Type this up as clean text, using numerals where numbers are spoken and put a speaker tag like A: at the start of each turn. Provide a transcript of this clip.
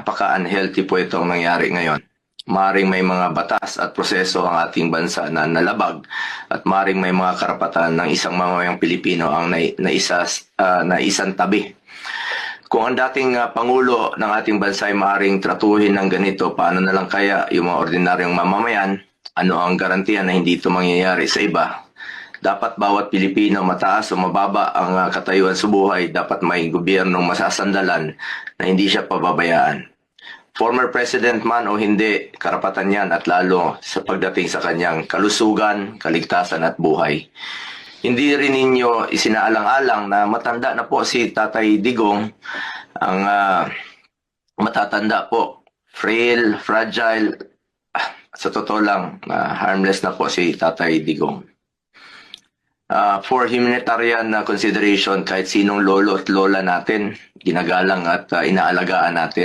A: napaka-unhealthy po itong nangyari ngayon. Maring may mga batas at proseso ang ating bansa na nalabag at maring may mga karapatan ng isang mamamayang Pilipino ang naisang tabi. Kung ang dating Pangulo ng ating bansa ay maring tratuhin ng ganito, paano na lang kaya yung mga ordinaryong mamamayan? Ano ang garantiya na hindi ito mangyayari sa iba? Dapat bawat Pilipino, mataas o mababa ang katayuan sa buhay, dapat may gobyernong masasandalan na hindi siya pababayaan. Former President man o hindi, karapatan yan at lalo sa pagdating sa kanyang kalusugan, kaligtasan at buhay. Hindi rin ninyo isinaalang-alang na matanda na po si Tatay Digong, ang matatanda po, frail, fragile, sa totoo lang, harmless na po si Tatay Digong. For humanitarian consideration, kahit sinong lolo at lola natin, ginagalang at inaalagaan natin.